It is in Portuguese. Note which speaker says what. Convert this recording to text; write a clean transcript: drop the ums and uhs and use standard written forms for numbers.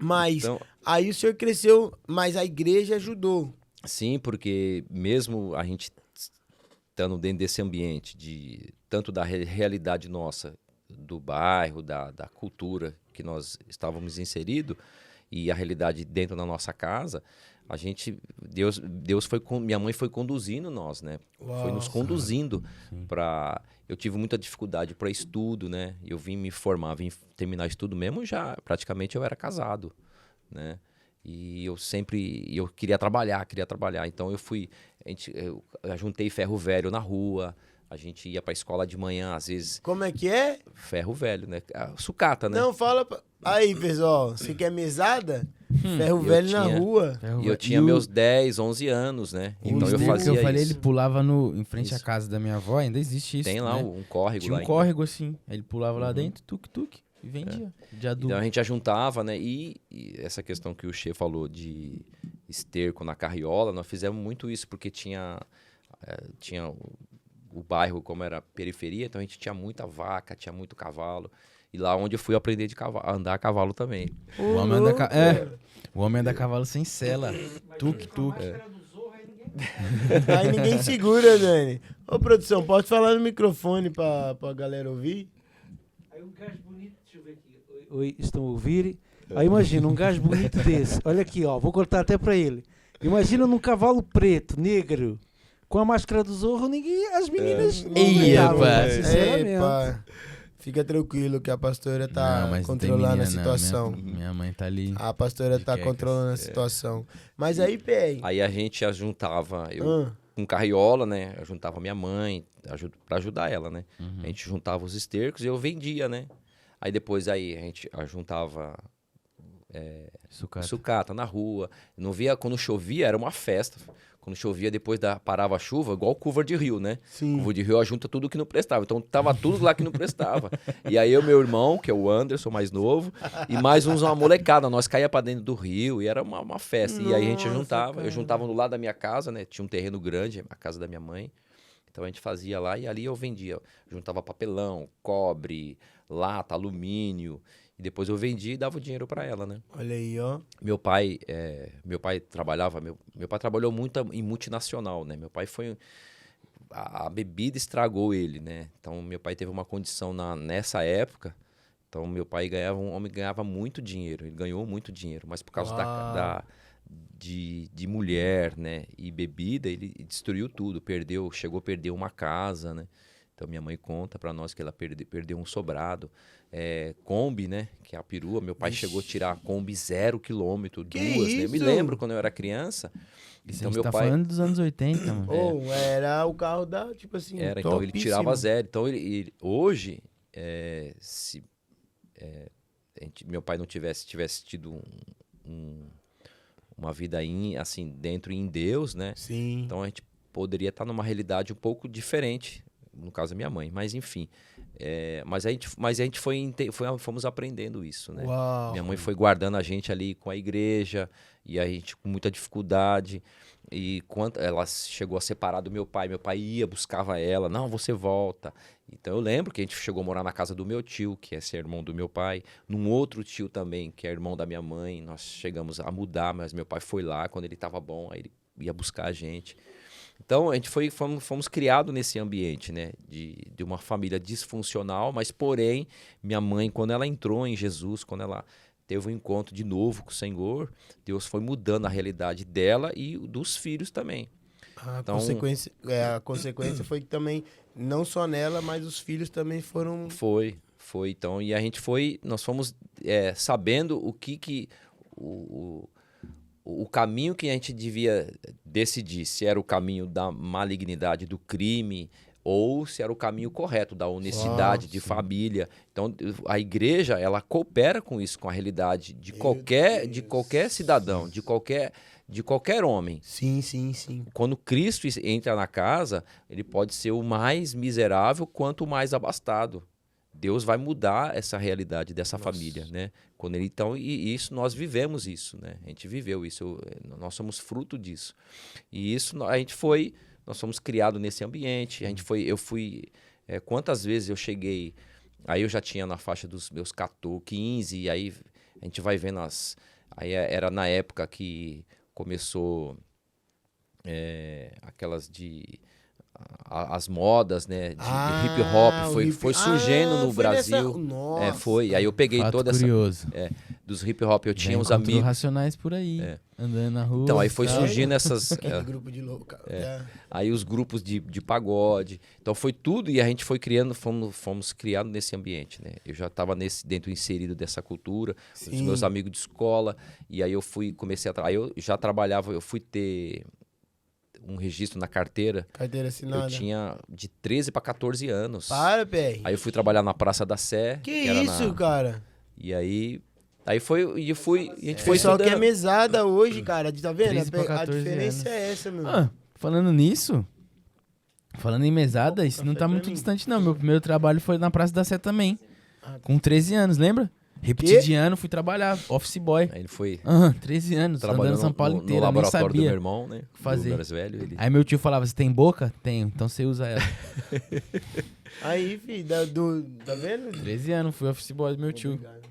Speaker 1: Mas
Speaker 2: Então,
Speaker 1: aí o senhor cresceu, mas a igreja ajudou.
Speaker 2: sim, porque mesmo a gente estando dentro desse ambiente, tanto da realidade nossa, do bairro, da cultura que nós estávamos inseridos, e a realidade dentro da nossa casa, Deus foi, minha mãe foi conduzindo nós, né? Foi nos
Speaker 1: Uau.
Speaker 2: conduzindo para. Eu tive muita dificuldade para estudo, né? Eu vim me formar, vim terminar estudo mesmo já, praticamente eu era casado, né? E eu queria trabalhar, então eu juntei ferro velho na rua, a gente ia para a escola de manhã, às vezes,
Speaker 1: Como é que é?
Speaker 2: ferro velho, né? Sucata, né?
Speaker 1: Não, fala. Aí, pessoal, você quer mesada? Ferro
Speaker 2: E
Speaker 1: velho na rua.
Speaker 2: E eu tinha meus 10, 11 anos, né?
Speaker 3: O
Speaker 2: Então eu
Speaker 3: esteiro que
Speaker 2: fazia
Speaker 3: eu falei,
Speaker 2: isso.
Speaker 3: ele pulava em frente à
Speaker 2: Isso.
Speaker 3: casa da minha avó, ainda existe isso,
Speaker 2: Tem lá
Speaker 3: né?
Speaker 2: um córrego
Speaker 3: Tinha
Speaker 2: lá
Speaker 3: um
Speaker 2: ainda.
Speaker 3: córrego assim, aí ele pulava lá
Speaker 2: Uhum.
Speaker 3: dentro, tuk-tuk, e vendia, de adulto.
Speaker 2: Então a gente ajuntava, né? E essa questão que o Che falou de esterco na carriola, nós fizemos muito isso, porque tinha o bairro, como era periferia, então a gente tinha muita vaca, tinha muito cavalo. E lá onde eu fui aprender a andar a cavalo também.
Speaker 3: O homem anda a cavalo sem sela, tuk-tuk.
Speaker 1: Aí ninguém segura, Dani. Ô, produção, pode falar no microfone pra galera ouvir?
Speaker 4: Aí um gajo bonito, deixa eu ver aqui. Oi, estão a ouvir? Aí imagina um gajo bonito desse. Olha aqui, ó, vou cortar até para ele. Imagina num cavalo preto, negro, com a máscara do Zorro, as meninas não
Speaker 3: Eia,
Speaker 4: aguentavam,
Speaker 3: pá.
Speaker 4: sinceramente.
Speaker 1: Epa, fica tranquilo que a pastora tá
Speaker 3: Não, mas não tem
Speaker 1: controlando a
Speaker 3: menina, não.
Speaker 1: situação.
Speaker 3: Minha mãe tá ali.
Speaker 1: A pastora
Speaker 3: De
Speaker 1: tá
Speaker 3: quecas.
Speaker 1: controlando a situação. Mas aí, PEI.
Speaker 2: Aí a gente ajuntava, com carriola, né? Eu juntava minha mãe para ajudar ela, né?
Speaker 3: Uhum.
Speaker 2: A gente juntava os estercos e eu vendia, né? Aí depois a gente juntava sucata na rua. Não via, quando chovia, era uma festa. Quando chovia, depois parava a chuva, igual curva de rio, né?
Speaker 1: Sim.
Speaker 2: Curva de rio junta tudo que não prestava. Então tava tudo lá que não prestava. E aí meu irmão, que é o Anderson, mais novo, e mais uma molecada. Nós caía pra dentro do rio e era uma festa. E aí a gente
Speaker 1: Nossa,
Speaker 2: juntava.
Speaker 1: cara.
Speaker 2: Eu juntava no lado da minha casa, né? Tinha um terreno grande, a casa da minha mãe. Então a gente fazia lá e ali eu vendia. Juntava papelão, cobre, lata, alumínio. E depois eu vendia e dava o dinheiro para ela, né?
Speaker 1: Olha aí, ó.
Speaker 2: Meu pai trabalhava, meu pai trabalhou muito em multinacional, né? Meu pai a bebida estragou ele, né? Então meu pai teve uma condição nessa época. Então meu pai ganhava muito dinheiro, ele ganhou muito dinheiro, mas por causa de mulher, né? E bebida, ele destruiu tudo, chegou a perder uma casa, né? Então minha mãe conta para nós que ela perdeu um sobrado. Kombi, né? Que é a perua. Meu pai chegou a tirar a Kombi 0 quilômetro,
Speaker 1: Que
Speaker 2: duas, né? Eu me
Speaker 1: isso?
Speaker 2: lembro quando eu era criança.
Speaker 3: Isso
Speaker 2: Então
Speaker 3: a gente
Speaker 2: meu
Speaker 3: tá
Speaker 2: pai
Speaker 3: falando dos anos 80, mano.
Speaker 1: Ou era o carro tipo assim,
Speaker 2: então ele tirava
Speaker 1: topíssimo.
Speaker 2: 0. Então hoje, meu pai não tivesse tido uma vida assim dentro em Deus, né?
Speaker 1: Sim.
Speaker 2: Então a gente poderia estar numa realidade um pouco diferente, no caso da minha mãe, mas enfim. Mas a gente fomos aprendendo isso, né?
Speaker 1: Uau.
Speaker 2: Minha mãe foi guardando a gente ali com a igreja, e a gente com muita dificuldade. E quando ela chegou a separar do meu pai buscava ela, não, você volta. Então eu lembro que a gente chegou a morar na casa do meu tio, que é esse irmão do meu pai, num outro tio também, que é irmão da minha mãe. Nós chegamos a mudar, mas meu pai foi lá quando ele estava bom, aí ele ia buscar a gente. Então, a gente fomos criados nesse ambiente, né? De uma família disfuncional, mas, porém, minha mãe, quando ela entrou em Jesus, quando ela teve um encontro de novo com o Senhor, Deus foi mudando a realidade dela e dos filhos também.
Speaker 1: A
Speaker 2: Então,
Speaker 1: consequência foi que também, não só nela, mas os filhos também foram...
Speaker 2: Foi. Então, e nós fomos sabendo o caminho que a gente devia decidir, se era o caminho da malignidade, do crime, ou se era o caminho correto, da honestidade, de família. Então, a igreja, ela coopera com isso, com a realidade de qualquer cidadão, de qualquer homem.
Speaker 1: Sim, sim, sim.
Speaker 2: Quando Cristo entra na casa, ele pode ser o mais miserável quanto o mais abastado. Deus vai mudar essa realidade dessa família, né? Quando e isso nós vivemos isso, né? A gente viveu isso, nós somos fruto disso. E isso nós fomos criados nesse ambiente. Quantas vezes eu cheguei, aí eu já tinha na faixa dos meus 14, 15, e aí a gente vai vendo Aí era na época que começou aquelas as modas, né, de hip hop, foi surgindo no Brasil.
Speaker 1: Nossa.
Speaker 2: Foi. Aí eu peguei
Speaker 3: Fato
Speaker 2: toda
Speaker 3: curioso.
Speaker 2: dos hip hop, eu tinha
Speaker 3: Já
Speaker 2: uns
Speaker 3: encontrou
Speaker 2: amigos.
Speaker 3: Racionais por aí, andando na rua.
Speaker 2: Então, aí foi
Speaker 3: tal.
Speaker 2: surgindo essas.
Speaker 1: Aquele grupo de louco, cara.
Speaker 2: Aí os grupos de pagode. Então foi tudo e a gente foi criando, fomos criados nesse ambiente, né? Eu já estava dentro inserido dessa cultura, os meus amigos de escola, e aí comecei a aí eu já trabalhava, eu fui ter um registro na carteira.
Speaker 1: Carteira assinada.
Speaker 2: Eu tinha de 13 para 14 anos.
Speaker 1: Para, pé.
Speaker 2: Aí eu fui trabalhar na Praça da Sé.
Speaker 1: Que
Speaker 2: era
Speaker 1: isso, cara?
Speaker 2: E aí foi e a gente foi
Speaker 1: Pessoal que é
Speaker 2: estudando.
Speaker 1: mesada hoje, cara. Tá vendo?
Speaker 3: 13 pra
Speaker 1: A
Speaker 3: 14
Speaker 1: diferença
Speaker 3: anos.
Speaker 1: é essa, meu.
Speaker 3: Falando nisso, falando em mesada, isso não tá muito distante não. Meu primeiro trabalho foi na Praça da Sé também. Com 13 anos, lembra? Repeti de ano, fui trabalhar, office boy.
Speaker 2: Aí ele foi
Speaker 3: 13 anos,
Speaker 2: trabalhando
Speaker 3: andando São Paulo
Speaker 2: no
Speaker 3: inteiro, eu nem
Speaker 2: laboratório do meu
Speaker 3: sabia
Speaker 2: irmão, né?
Speaker 3: fazer.
Speaker 2: Do mais velho, ele...
Speaker 3: Aí meu tio falava, você tem boca? Tenho, então você usa ela.
Speaker 1: Aí, filho, tá vendo?
Speaker 3: 13 anos, fui office boy do meu tio.
Speaker 1: Obrigado.